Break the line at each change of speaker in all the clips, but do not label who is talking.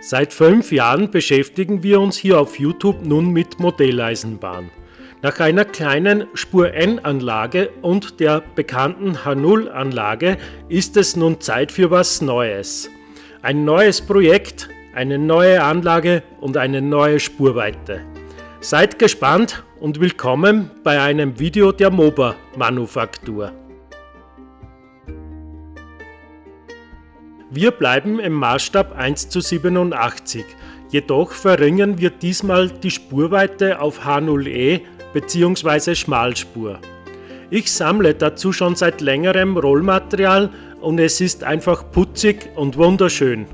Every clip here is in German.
Seit 5 Jahren beschäftigen wir uns hier auf YouTube nun mit Modelleisenbahn. Nach einer kleinen Spur-N-Anlage und der bekannten H0-Anlage ist es nun Zeit für was Neues. Ein neues Projekt, eine neue Anlage und eine neue Spurweite. Seid gespannt und willkommen bei einem Video der MOBA Manufaktur. Wir bleiben im Maßstab 1:87, jedoch verringern wir diesmal die Spurweite auf H0e bzw. Schmalspur. Ich sammle dazu schon seit längerem Rollmaterial und es ist einfach putzig und wunderschön.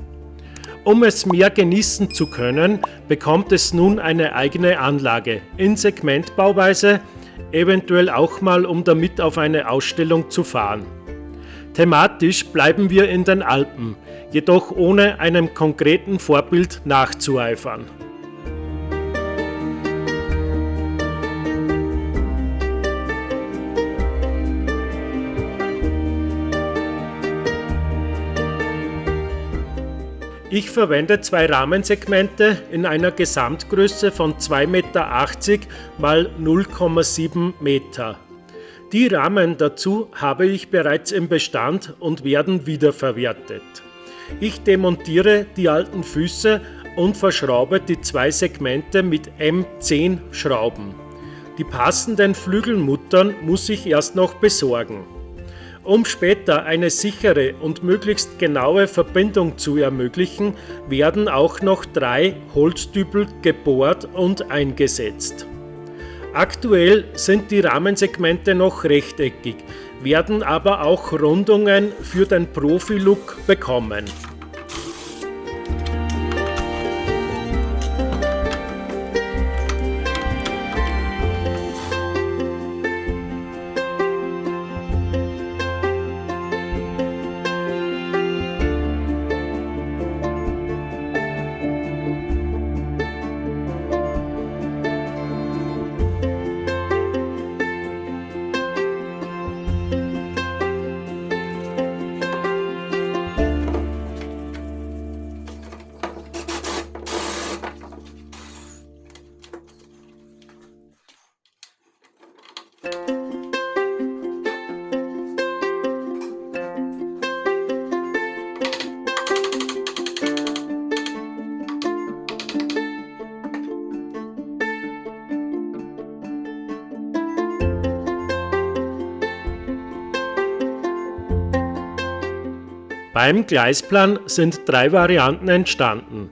Um es mehr genießen zu können, bekommt es nun eine eigene Anlage in Segmentbauweise, eventuell auch mal um damit auf eine Ausstellung zu fahren. Thematisch bleiben wir in den Alpen, jedoch ohne einem konkreten Vorbild nachzueifern. Ich verwende 2 Rahmensegmente in einer Gesamtgröße von 2,80 Meter x 0,7 Meter. Die Rahmen dazu habe ich bereits im Bestand und werden wiederverwertet. Ich demontiere die alten Füße und verschraube die 2 Segmente mit M10 Schrauben. Die passenden Flügelmuttern muss ich erst noch besorgen. Um später eine sichere und möglichst genaue Verbindung zu ermöglichen, werden auch noch 3 Holzdübel gebohrt und eingesetzt. Aktuell sind die Rahmensegmente noch rechteckig, werden aber auch Rundungen für den Profi-Look bekommen. Beim Gleisplan sind 3 Varianten entstanden.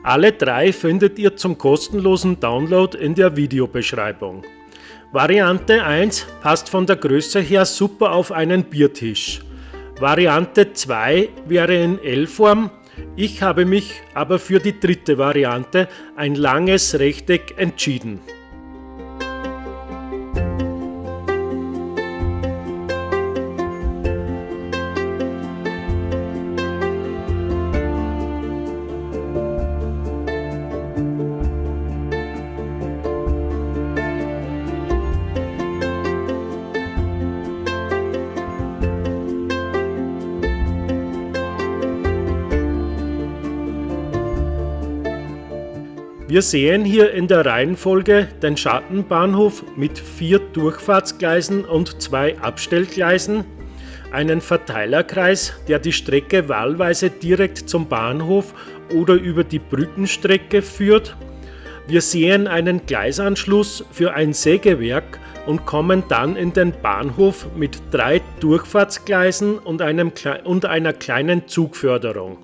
Alle 3 findet ihr zum kostenlosen Download in der Videobeschreibung. Variante 1 passt von der Größe her super auf einen Biertisch. Variante 2 wäre in L-Form, ich habe mich aber für die dritte Variante, ein langes Rechteck, entschieden. Wir sehen hier in der Reihenfolge den Schattenbahnhof mit 4 Durchfahrtsgleisen und 2 Abstellgleisen, einen Verteilerkreis, der die Strecke wahlweise direkt zum Bahnhof oder über die Brückenstrecke führt. Wir sehen einen Gleisanschluss für ein Sägewerk und kommen dann in den Bahnhof mit 3 Durchfahrtsgleisen und einer kleinen Zugförderung.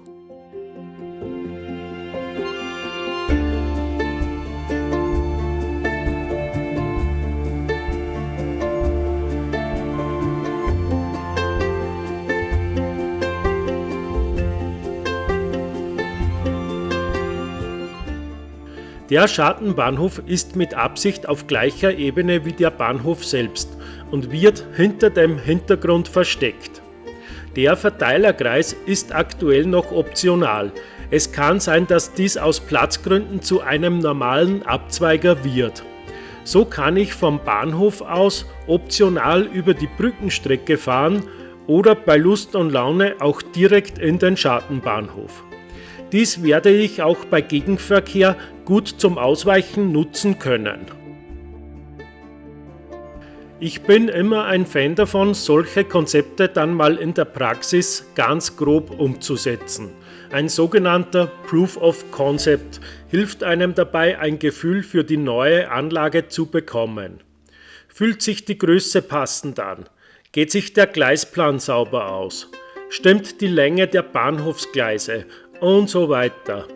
Der Schattenbahnhof ist mit Absicht auf gleicher Ebene wie der Bahnhof selbst und wird hinter dem Hintergrund versteckt. Der Verteilerkreis ist aktuell noch optional. Es kann sein, dass dies aus Platzgründen zu einem normalen Abzweiger wird. So kann ich vom Bahnhof aus optional über die Brückenstrecke fahren oder bei Lust und Laune auch direkt in den Schattenbahnhof. Dies werde ich auch bei Gegenverkehr gut zum Ausweichen nutzen können. Ich bin immer ein Fan davon, solche Konzepte dann mal in der Praxis ganz grob umzusetzen. Ein sogenannter Proof of Concept hilft einem dabei, ein Gefühl für die neue Anlage zu bekommen. Fühlt sich die Größe passend an? Geht sich der Gleisplan sauber aus? Stimmt die Länge der Bahnhofsgleise? Und so weiter.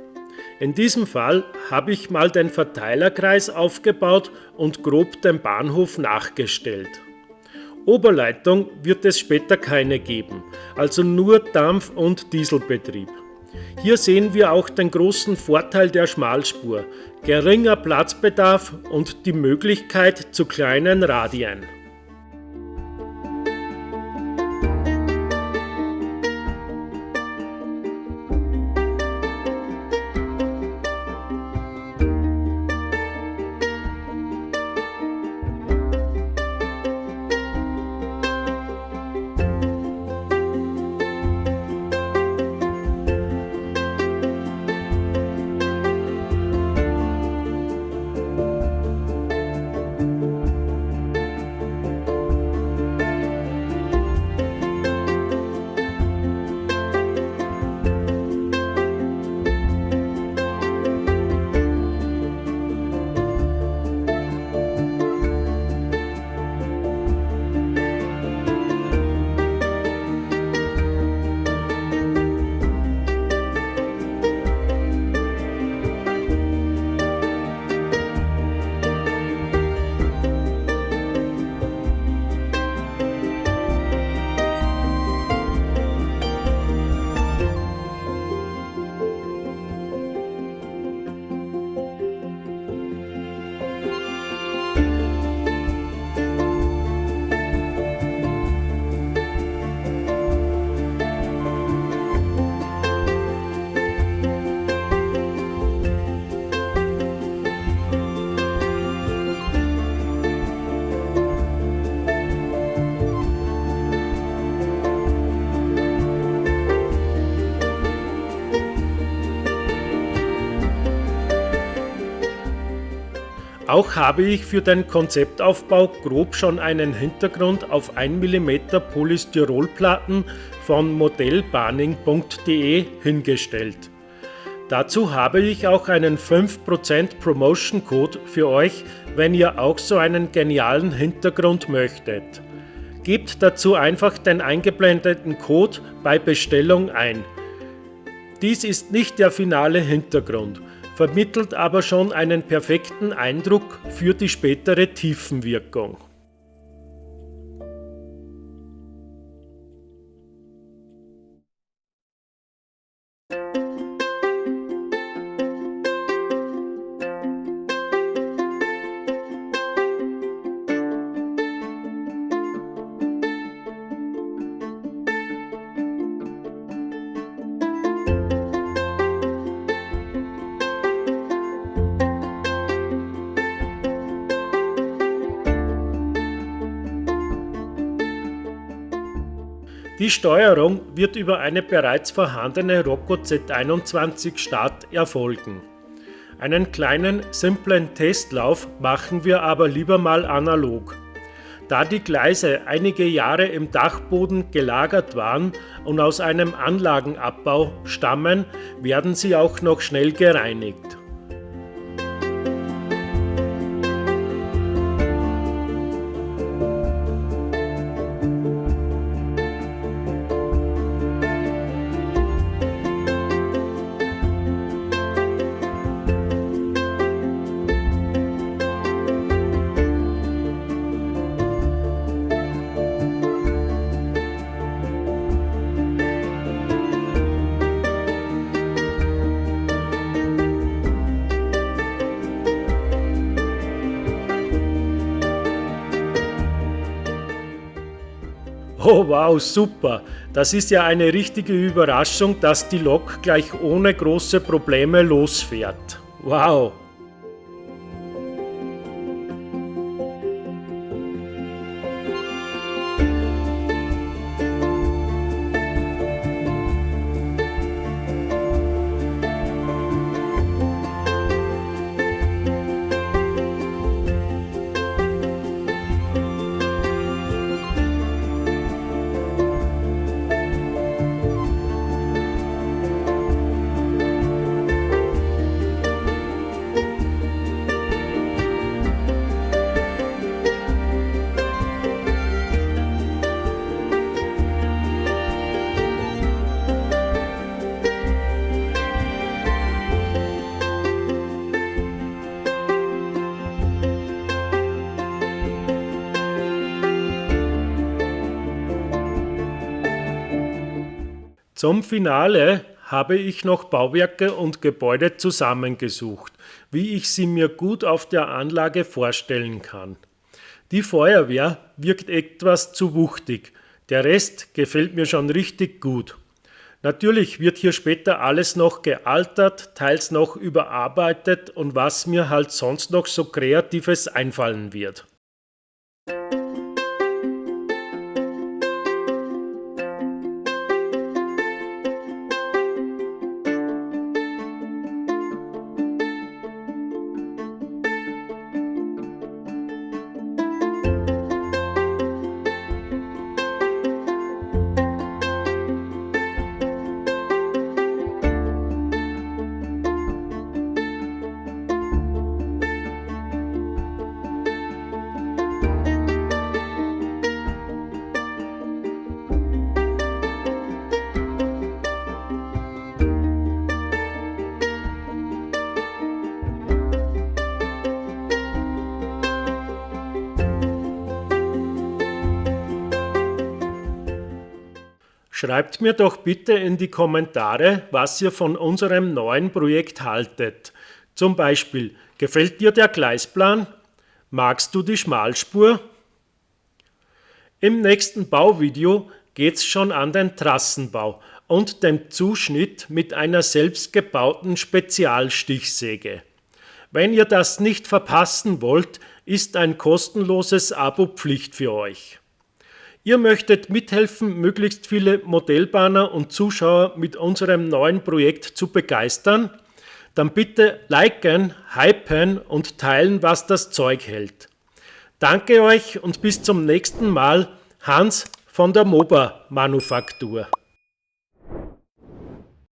In diesem Fall habe ich mal den Verteilerkreis aufgebaut und grob den Bahnhof nachgestellt. Oberleitung wird es später keine geben, also nur Dampf- und Dieselbetrieb. Hier sehen wir auch den großen Vorteil der Schmalspur, geringer Platzbedarf und die Möglichkeit zu kleinen Radien. Auch habe ich für den Konzeptaufbau grob schon einen Hintergrund auf 1 mm Polystyrolplatten von modellbahning.de hingestellt. Dazu habe ich auch einen 5% Promotion Code für euch, wenn ihr auch so einen genialen Hintergrund möchtet. Gebt dazu einfach den eingeblendeten Code bei Bestellung ein. Dies ist nicht der finale Hintergrund, vermittelt aber schon einen perfekten Eindruck für die spätere Tiefenwirkung. Die Steuerung wird über eine bereits vorhandene Rocco Z21 Start erfolgen. Einen kleinen, simplen Testlauf machen wir aber lieber mal analog. Da die Gleise einige Jahre im Dachboden gelagert waren und aus einem Anlagenabbau stammen, werden sie auch noch schnell gereinigt. Oh wow, super. Das ist ja eine richtige Überraschung, dass die Lok gleich ohne große Probleme losfährt. Wow. Zum Finale habe ich noch Bauwerke und Gebäude zusammengesucht, wie ich sie mir gut auf der Anlage vorstellen kann. Die Feuerwehr wirkt etwas zu wuchtig, der Rest gefällt mir schon richtig gut. Natürlich wird hier später alles noch gealtert, teils noch überarbeitet und was mir halt sonst noch so Kreatives einfallen wird. Schreibt mir doch bitte in die Kommentare, was ihr von unserem neuen Projekt haltet. Zum Beispiel, gefällt dir der Gleisplan? Magst du die Schmalspur? Im nächsten Bauvideo geht's schon an den Trassenbau und den Zuschnitt mit einer selbstgebauten Spezialstichsäge. Wenn ihr das nicht verpassen wollt, ist ein kostenloses Abo Pflicht für euch. Ihr möchtet mithelfen, möglichst viele Modellbahner und Zuschauer mit unserem neuen Projekt zu begeistern? Dann bitte liken, hypen und teilen, was das Zeug hält. Danke euch und bis zum nächsten Mal, Hans von der MOBA Manufaktur.